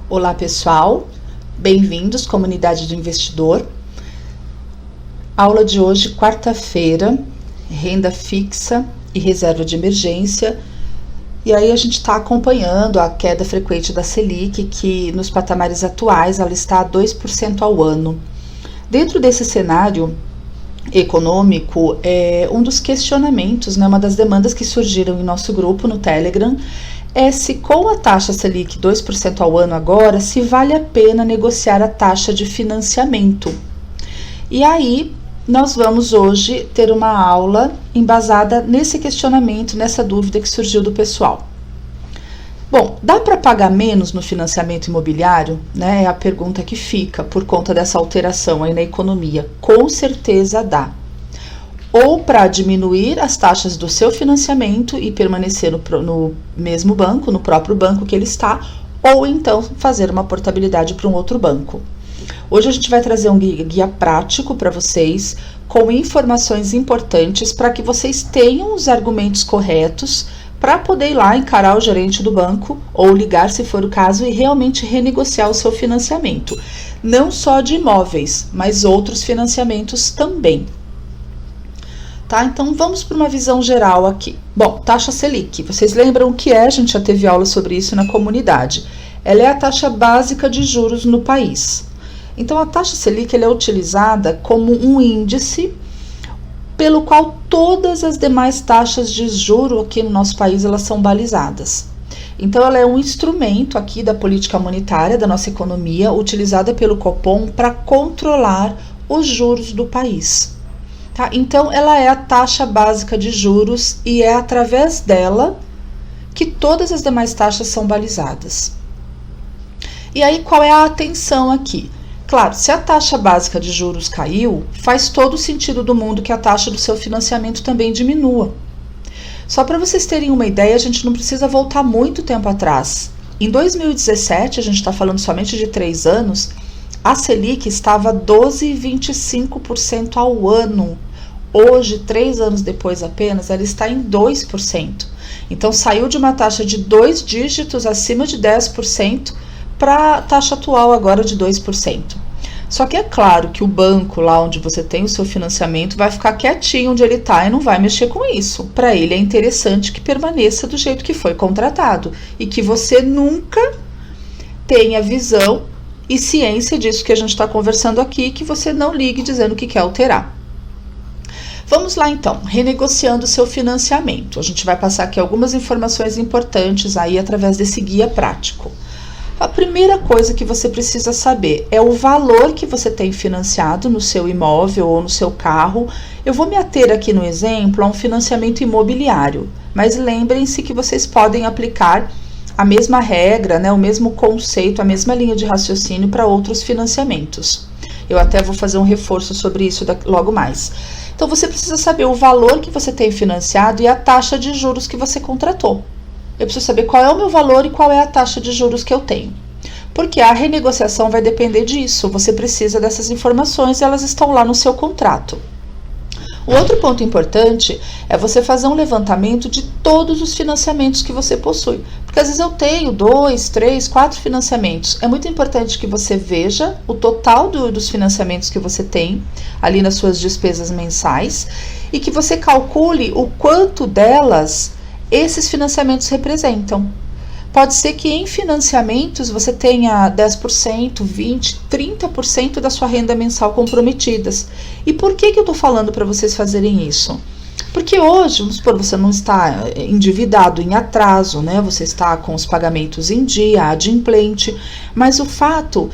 Olá pessoal, bem-vindos comunidade do investidor. Aula de hoje, quarta-feira, renda fixa e reserva de emergência. E aí a gente está acompanhando a queda frequente da Selic, que nos patamares atuais ela está a 2% ao ano. Dentro desse cenário econômico, um dos questionamentos, uma das demandas que surgiram em nosso grupo no Telegram, é se com a taxa Selic 2% ao ano agora, se vale a pena negociar a taxa de financiamento. E aí, nós vamos hoje ter uma aula embasada nesse questionamento, nessa dúvida que surgiu do pessoal. Bom, dá para pagar menos no financiamento imobiliário? É a pergunta que fica por conta dessa alteração aí na economia. Com certeza dá. Ou para diminuir as taxas do seu financiamento e permanecer no mesmo banco, no próprio banco que ele está, ou então fazer uma portabilidade para um outro banco. Hoje a gente vai trazer um guia prático para vocês, com informações importantes para que vocês tenham os argumentos corretos para poder ir lá encarar o gerente do banco ou ligar, se for o caso, e realmente renegociar o seu financiamento. Não só de imóveis, mas outros financiamentos também. Tá? Então vamos para uma visão geral aqui. Bom, taxa Selic, vocês lembram o que é? A gente já teve aula sobre isso na comunidade. Ela é a taxa básica de juros no país. Então a taxa Selic ela é utilizada como um índice pelo qual todas as demais taxas de juro aqui no nosso país elas são balizadas. Então ela é um instrumento aqui da política monetária da nossa economia, utilizada pelo Copom para controlar os juros do país. Tá? Então, ela é a taxa básica de juros e é através dela que todas as demais taxas são balizadas. E aí, qual é a atenção aqui? Claro, se a taxa básica de juros caiu, faz todo o sentido do mundo que a taxa do seu financiamento também diminua. Só para vocês terem uma ideia, a gente não precisa voltar muito tempo atrás. Em 2017, a gente está falando somente de 3 anos, a Selic estava 12,25% ao ano. Hoje, 3 anos depois apenas, ela está em 2%. Então, saiu de uma taxa de 2 dígitos acima de 10% para a taxa atual agora de 2%. Só que é claro que o banco, lá onde você tem o seu financiamento, vai ficar quietinho onde ele está e não vai mexer com isso. Para ele é interessante que permaneça do jeito que foi contratado e que você nunca tenha visão e ciência disso que a gente está conversando aqui, que você não ligue dizendo que quer alterar. Vamos lá então, renegociando o seu financiamento. A gente vai passar aqui algumas informações importantes aí através desse guia prático. A primeira coisa que você precisa saber é o valor que você tem financiado no seu imóvel ou no seu carro. Eu vou me ater aqui no exemplo a um financiamento imobiliário, mas lembrem-se que vocês podem aplicar a mesma regra, o mesmo conceito, a mesma linha de raciocínio para outros financiamentos. Eu até vou fazer um reforço sobre isso logo mais. Então, você precisa saber o valor que você tem financiado e a taxa de juros que você contratou. Eu preciso saber qual é o meu valor e qual é a taxa de juros que eu tenho. Porque a renegociação vai depender disso. Você precisa dessas informações e elas estão lá no seu contrato. O outro ponto importante é você fazer um levantamento de todos os financiamentos que você possui. Porque às vezes eu tenho 2, 3, 4 financiamentos. É muito importante que você veja o total dos financiamentos que você tem ali nas suas despesas mensais e que você calcule o quanto delas esses financiamentos representam. Pode ser que em financiamentos você tenha 10%, 20%, 30% da sua renda mensal comprometidas. E por que eu estou falando para vocês fazerem isso? Porque hoje, vamos supor, você não está endividado em atraso, você está com os pagamentos em dia, adimplente, mas o fato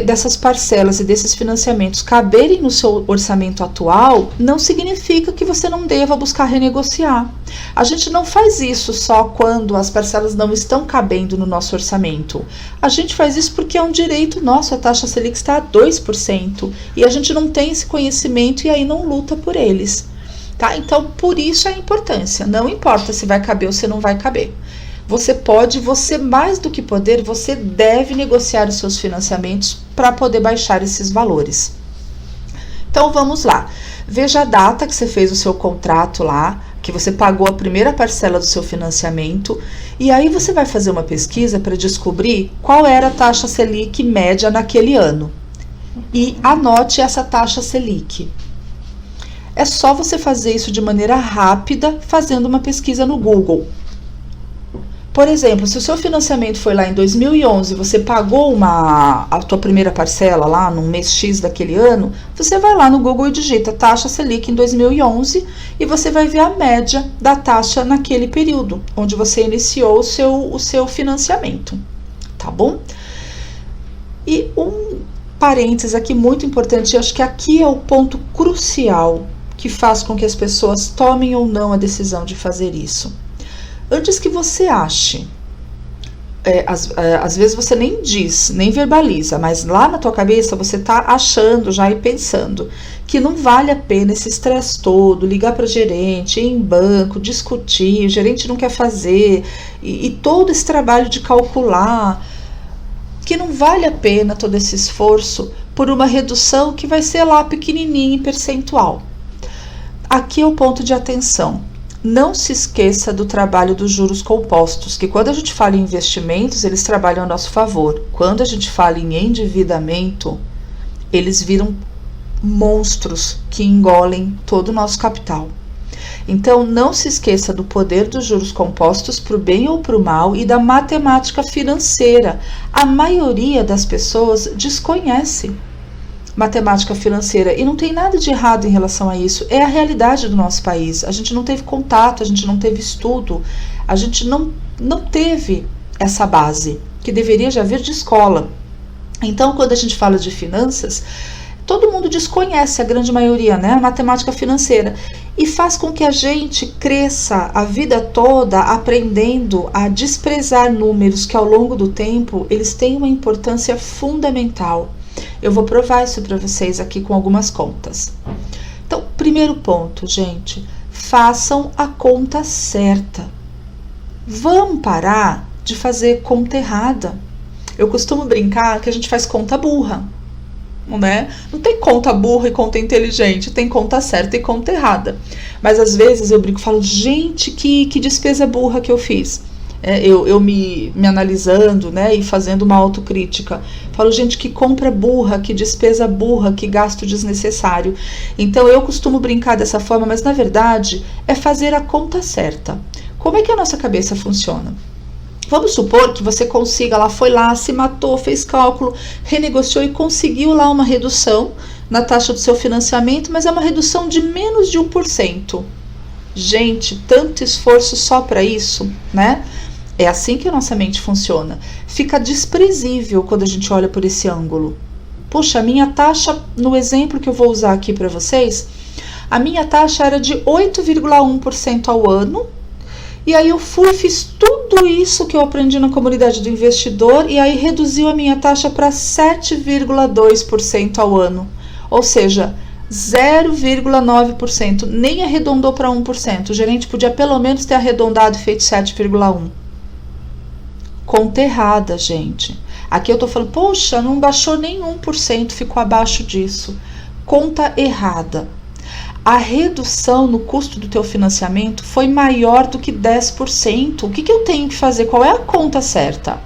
dessas parcelas e desses financiamentos caberem no seu orçamento atual não significa que você não deva buscar renegociar. A gente não faz isso só quando as parcelas não estão cabendo no nosso orçamento. A gente faz isso porque é um direito nosso, a taxa Selic está a 2%, e a gente não tem esse conhecimento e aí não luta por eles. Tá? Então, por isso a importância. Não importa se vai caber ou se não vai caber. Você mais do que poder, você deve negociar os seus financiamentos para poder baixar esses valores. Então, vamos lá. Veja a data que você fez o seu contrato lá, que você pagou a primeira parcela do seu financiamento, e aí você vai fazer uma pesquisa para descobrir qual era a taxa Selic média naquele ano. E anote essa taxa Selic. É só você fazer isso de maneira rápida, fazendo uma pesquisa no Google. Por exemplo, se o seu financiamento foi lá em 2011, você pagou a tua primeira parcela lá no mês X daquele ano, você vai lá no Google e digita taxa Selic em 2011 e você vai ver a média da taxa naquele período, onde você iniciou o seu financiamento, tá bom? E um parênteses aqui muito importante, eu acho que aqui é o ponto crucial que faz com que as pessoas tomem ou não a decisão de fazer isso. Antes que você ache, às vezes você nem diz, nem verbaliza, mas lá na tua cabeça você tá achando já e pensando que não vale a pena esse estresse todo, ligar para o gerente, ir em banco, discutir, o gerente não quer fazer, e todo esse trabalho de calcular, que não vale a pena todo esse esforço por uma redução que vai ser lá pequenininha em percentual. Aqui é o ponto de atenção. Não se esqueça do trabalho dos juros compostos, que quando a gente fala em investimentos, eles trabalham a nosso favor. Quando a gente fala em endividamento, eles viram monstros que engolem todo o nosso capital. Então, não se esqueça do poder dos juros compostos para o bem ou para o mal e da matemática financeira. A maioria das pessoas desconhece matemática financeira e não tem nada de errado em relação a isso, é a realidade do nosso país. A gente não teve contato, a gente não teve estudo, a gente não teve essa base que deveria já vir de escola. Então, quando a gente fala de finanças, todo mundo desconhece, a grande maioria, né, a matemática financeira, e faz com que a gente cresça a vida toda aprendendo a desprezar números que ao longo do tempo eles têm uma importância fundamental. Eu vou provar isso para vocês aqui com algumas contas. Então, primeiro ponto, gente, façam a conta certa. Vamos parar de fazer conta errada. Eu costumo brincar que a gente faz conta burra, né? Não tem conta burra e conta inteligente, tem conta certa e conta errada. Mas às vezes eu brinco e falo, gente, que despesa burra que eu fiz. Eu me analisando, né, e fazendo uma autocrítica. Falo, gente, que compra burra, que despesa burra, que gasto desnecessário. Então eu costumo brincar dessa forma, mas na verdade é fazer a conta certa. Como é que a nossa cabeça funciona? Vamos supor que você consiga, lá foi lá, se matou, fez cálculo, renegociou e conseguiu lá uma redução na taxa do seu financiamento, mas é uma redução de menos de 1%. Gente, tanto esforço só para isso, né? É assim que a nossa mente funciona. Fica desprezível quando a gente olha por esse ângulo. Poxa, a minha taxa, no exemplo que eu vou usar aqui para vocês, a minha taxa era de 8,1% ao ano. E aí eu fiz tudo isso que eu aprendi na comunidade do investidor e aí reduziu a minha taxa para 7,2% ao ano. Ou seja, 0,9%, nem arredondou para 1%. O gerente podia pelo menos ter arredondado e feito 7,1%. Conta errada, gente. Aqui eu tô falando, poxa, não baixou nem 1%, ficou abaixo disso. Conta errada. A redução no custo do teu financiamento foi maior do que 10%. O que eu tenho que fazer? Qual é a conta certa?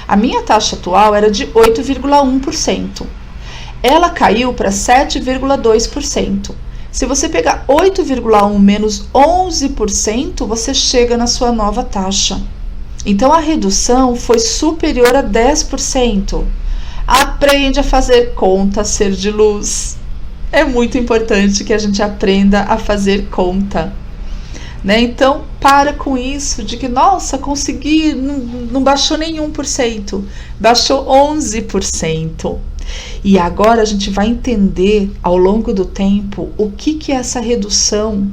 A minha taxa atual era de 8,1%. Ela caiu para 7,2%. Se você pegar 8,1 menos 11%, você chega na sua nova taxa. Então, a redução foi superior a 10%. Aprende a fazer conta, ser de luz. É muito importante que a gente aprenda a fazer conta, né? Então, para com isso de que, nossa, consegui, não baixou nem 1%, baixou 11%. E agora a gente vai entender ao longo do tempo o que essa redução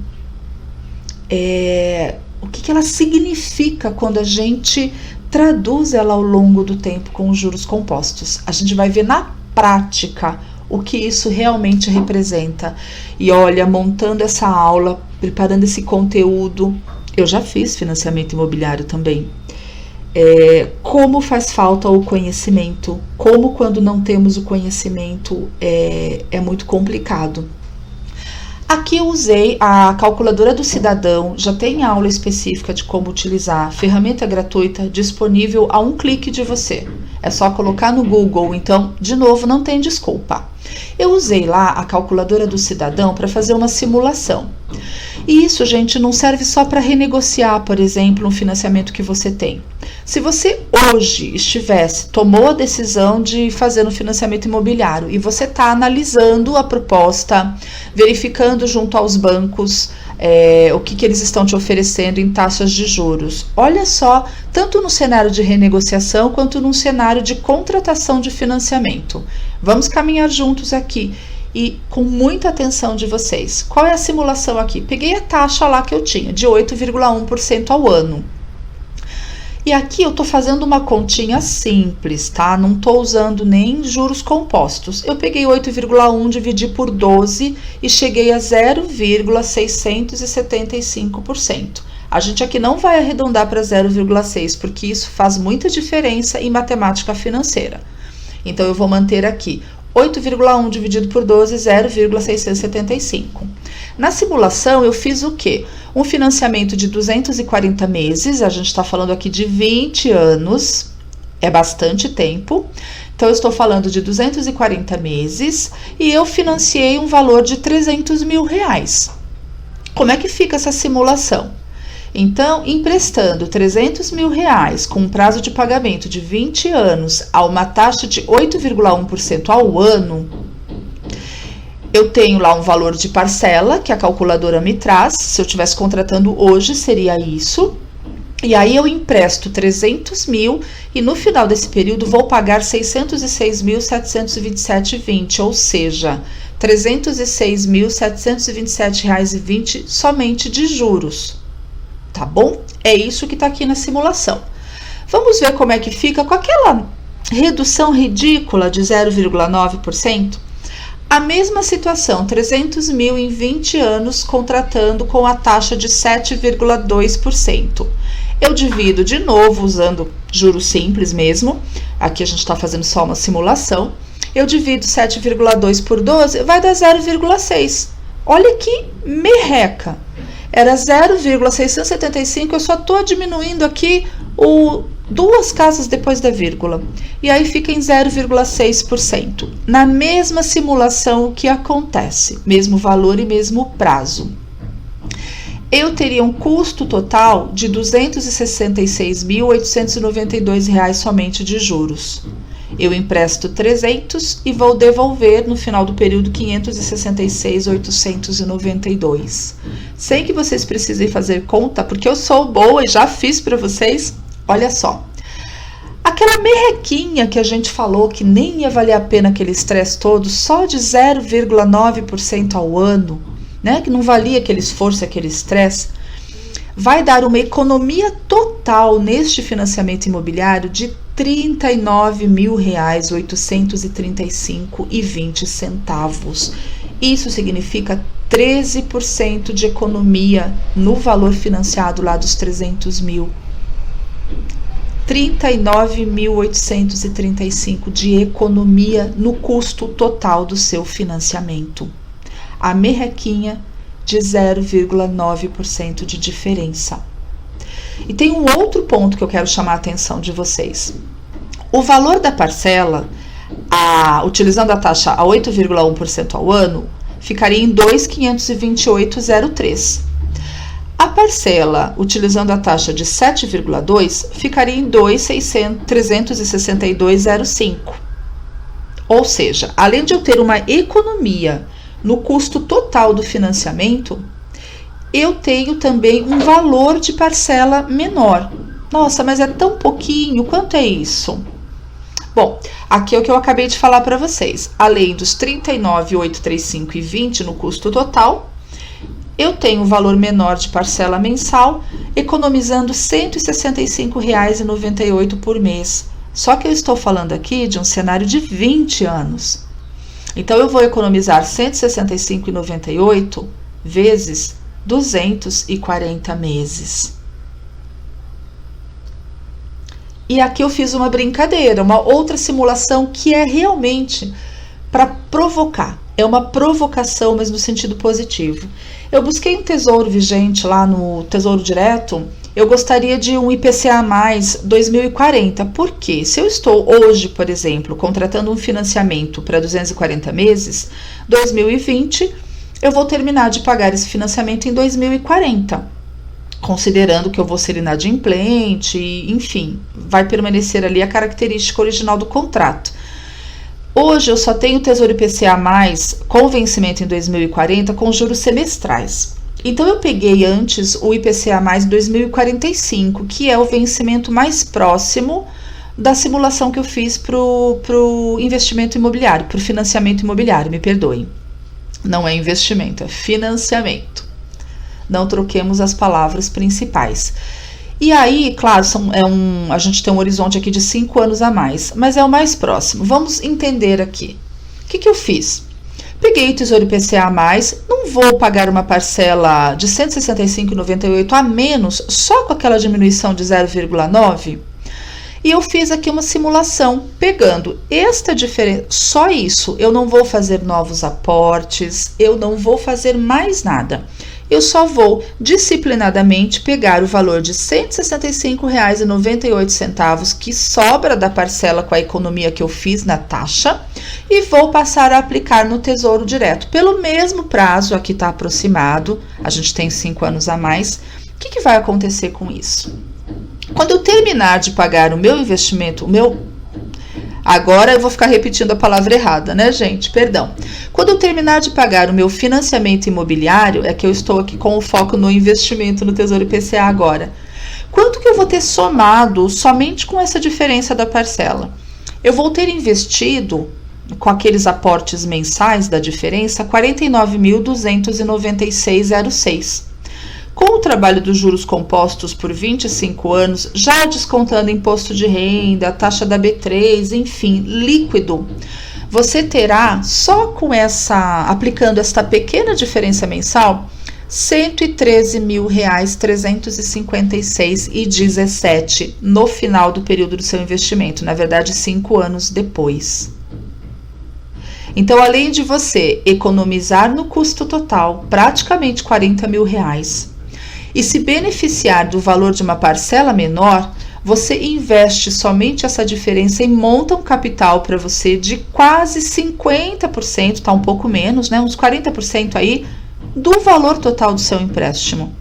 o que ela significa quando a gente traduz ela ao longo do tempo com os juros compostos. A gente vai ver na prática o que isso realmente representa. E olha, montando essa aula, preparando esse conteúdo, eu já fiz financiamento imobiliário também. Como faz falta o conhecimento, como quando não temos o conhecimento é muito complicado. Aqui eu usei a calculadora do cidadão, já tem aula específica de como utilizar, ferramenta gratuita disponível a um clique de você. É só colocar no Google, então, de novo, não tem desculpa. Eu usei lá a calculadora do cidadão para fazer uma simulação. E isso, gente, não serve só para renegociar, por exemplo, um financiamento que você tem. Se você hoje tomou a decisão de fazer um financiamento imobiliário e você está analisando a proposta, verificando junto aos bancos o que eles estão te oferecendo em taxas de juros. Olha só, tanto no cenário de renegociação quanto no cenário de contratação de financiamento. Vamos caminhar juntos aqui. E com muita atenção de vocês. Qual é a simulação aqui? Peguei a taxa lá que eu tinha, de 8,1% ao ano. E aqui eu estou fazendo uma continha simples, tá? Não estou usando nem juros compostos. Eu peguei 8,1, dividi por 12 e cheguei a 0,675%. A gente aqui não vai arredondar para 0,6, porque isso faz muita diferença em matemática financeira. Então, eu vou manter aqui 8,1 dividido por 12, 0,675. Na simulação, eu fiz o quê? Um financiamento de 240 meses, a gente está falando aqui de 20 anos, é bastante tempo. Então, eu estou falando de 240 meses e eu financiei um valor de R$300 mil. Como é que fica essa simulação? Então, emprestando R$300 mil com um prazo de pagamento de 20 anos a uma taxa de 8,1% ao ano, eu tenho lá um valor de parcela que a calculadora me traz. Se eu estivesse contratando hoje, seria isso. E aí eu empresto 300 mil e no final desse período vou pagar 606.727,20, ou seja, R$ 306.727,20 somente de juros. Tá bom? É isso que está aqui na simulação. Vamos ver como é que fica com aquela redução ridícula de 0,9%? A mesma situação, 300 mil em 20 anos, contratando com a taxa de 7,2%. Eu divido de novo, usando juros simples mesmo. Aqui a gente está fazendo só uma simulação. Eu divido 7,2 por 12, vai dar 0,6. Olha que merreca. Era 0,675, eu só estou diminuindo aqui duas casas depois da vírgula. E aí fica em 0,6%. Na mesma simulação, o que acontece? Mesmo valor e mesmo prazo. Eu teria um custo total de R$ 266.892 somente de juros. Eu empresto 300 e vou devolver no final do período 566.892. Sem que vocês precisem fazer conta, porque eu sou boa e já fiz para vocês. Olha só. Aquela merrequinha que a gente falou que nem ia valer a pena aquele estresse todo, só de 0,9% ao ano, né? Que não valia aquele esforço, aquele estresse, vai dar uma economia total neste financiamento imobiliário de R$ 39.835,20. Isso significa 13% de economia no valor financiado lá dos 300 mil. 39.835 de economia no custo total do seu financiamento. A merrequinha de 0,9% de diferença. E tem um outro ponto que eu quero chamar a atenção de vocês. O valor da parcela, utilizando a taxa a 8,1% ao ano, ficaria em 2.528,03. A parcela, utilizando a taxa de 7,2, ficaria em 2.362,05. Ou seja, além de eu ter uma economia no custo total do financiamento, eu tenho também um valor de parcela menor. Nossa, mas é tão pouquinho, quanto é isso? Bom, aqui é o que eu acabei de falar para vocês. Além dos R$ 39.835,20 no custo total, eu tenho um valor menor de parcela mensal, economizando R$ 165,98 por mês. Só que eu estou falando aqui de um cenário de 20 anos. Então, eu vou economizar R$ 165,98 vezes 240 meses. E aqui eu fiz uma brincadeira, uma outra simulação que é realmente para provocar. É uma provocação, mas no sentido positivo. Eu busquei um tesouro vigente lá no Tesouro Direto. Eu gostaria de um IPCA mais 2040. Por quê? Se eu estou hoje, por exemplo, contratando um financiamento para 240 meses, 2020, eu vou terminar de pagar esse financiamento em 2040. Considerando que eu vou ser inadimplente, enfim, vai permanecer ali a característica original do contrato. Hoje eu só tenho Tesouro IPCA+, com vencimento em 2040, com juros semestrais. Então eu peguei antes o IPCA+, 2045, que é o vencimento mais próximo da simulação que eu fiz para o investimento imobiliário, para o financiamento imobiliário, me perdoem. Não é investimento, é financiamento. Não troquemos as palavras principais. E aí, claro, a gente tem um horizonte aqui de 5 anos a mais, mas é o mais próximo. Vamos entender aqui. O que eu fiz? Peguei o Tesouro IPCA+, não vou pagar uma parcela de R$ 165,98 a menos, só com aquela diminuição de 0,9? E eu fiz aqui uma simulação, pegando esta diferença, só isso, eu não vou fazer novos aportes, eu não vou fazer mais nada. Eu só vou disciplinadamente pegar o valor de R$ 165,98 que sobra da parcela com a economia que eu fiz na taxa e vou passar a aplicar no Tesouro Direto. Pelo mesmo prazo, aqui está aproximado, a gente tem 5 anos a mais. O que vai acontecer com isso? Quando eu terminar de pagar o meu investimento, agora eu vou ficar repetindo a palavra errada, né, gente? Perdão. Quando eu terminar de pagar o meu financiamento imobiliário, é que eu estou aqui com o foco no investimento no Tesouro IPCA agora. Quanto que eu vou ter somado somente com essa diferença da parcela? Eu vou ter investido, com aqueles aportes mensais da diferença, R$ 49.296,06. Com o trabalho dos juros compostos por 25 anos, já descontando imposto de renda, taxa da B3, enfim, líquido, você terá, só com aplicando esta pequena diferença mensal, R$ 113.356,17 no final do período do seu investimento, na verdade 5 anos depois. Então, além de você economizar no custo total praticamente R$ 40 mil, e se beneficiar do valor de uma parcela menor, você investe somente essa diferença e monta um capital para você de quase 50%, tá um pouco menos, né? Uns 40% aí do valor total do seu empréstimo.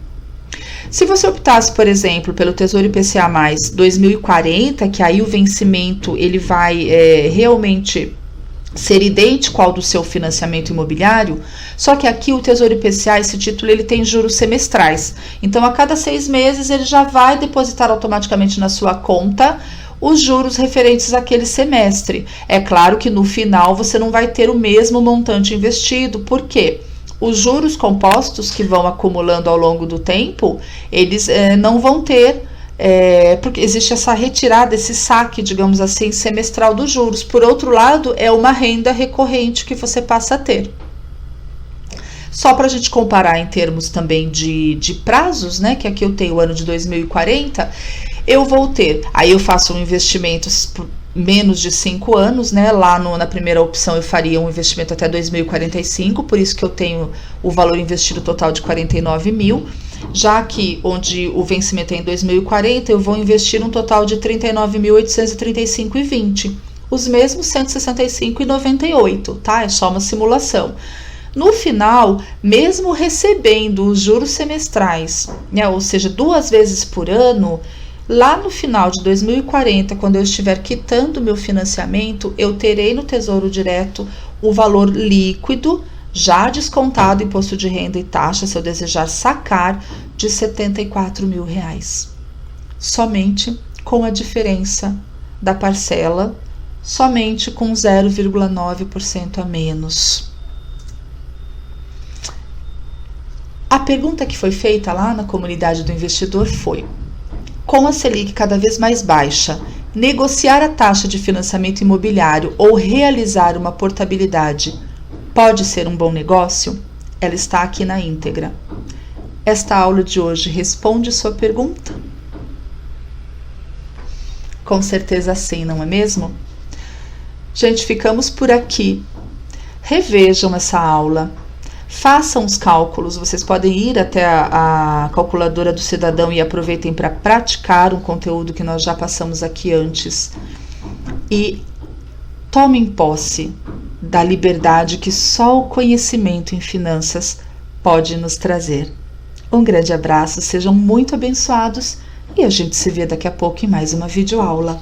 Se você optasse, por exemplo, pelo Tesouro IPCA+ 2040, que aí o vencimento ele vai realmente ser idêntico ao do seu financiamento imobiliário, só que aqui o Tesouro IPCA, esse título, ele tem juros semestrais. Então, a cada 6 meses, ele já vai depositar automaticamente na sua conta os juros referentes àquele semestre. É claro que no final você não vai ter o mesmo montante investido, por quê? Os juros compostos que vão acumulando ao longo do tempo, eles não vão ter, porque existe essa retirada, esse saque, digamos assim, semestral dos juros. Por outro lado, é uma renda recorrente que você passa a ter. Só para a gente comparar em termos também de prazos, né, que aqui eu tenho o ano de 2040, eu vou ter, aí eu faço um investimento por menos de 5 anos, né, lá na primeira opção eu faria um investimento até 2045, por isso que eu tenho o valor investido total de 49 mil, já que onde o vencimento é em 2040, eu vou investir um total de 39.835,20, os mesmos 165,98, tá? É só uma simulação. No final, mesmo recebendo os juros semestrais, né, ou seja, 2 vezes por ano, lá no final de 2040, quando eu estiver quitando meu financiamento, eu terei no Tesouro Direto o valor líquido, já descontado imposto de renda e taxa, se eu desejar sacar, de R$ 74 mil. Somente com a diferença da parcela, somente com 0,9% a menos. A pergunta que foi feita lá na comunidade do investidor foi: com a Selic cada vez mais baixa, negociar a taxa de financiamento imobiliário ou realizar uma portabilidade pode ser um bom negócio? Ela está aqui na íntegra. Esta aula de hoje responde sua pergunta? Com certeza sim, não é mesmo? Gente, ficamos por aqui. revejam essa aula, façam os cálculos. Vocês podem ir até a calculadora do cidadão e aproveitem para praticar um conteúdo que nós já passamos aqui antes. E tomem posse da liberdade que só o conhecimento em finanças pode nos trazer. Um grande abraço, sejam muito abençoados e a gente se vê daqui a pouco em mais uma videoaula.